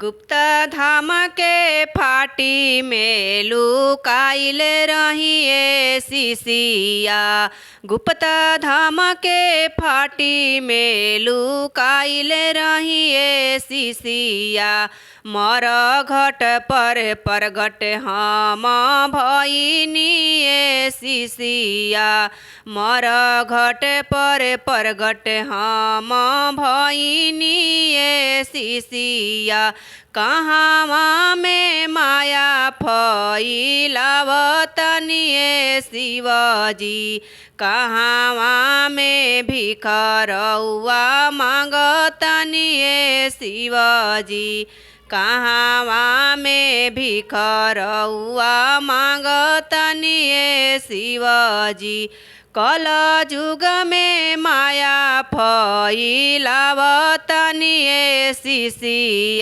गुप्त धाम के फाटी में लुकाइल रहिए शिशिया। गुप्त धाम के फाटी में लुकाइल रहिए शिशिया। मर घट पर प्रगट हम भइनिए शिशिया। मर घट पर प्रगट हम भइनिए शिशिया। कहवा में माया फैलावतनिए शिवजी। कहवा में भिख रउआ मांगतनिए शिवजी। कहवा में भिख रउआ मांगतनिए शिवजी। कल जुग में माया फैलावतनिए शिशिया।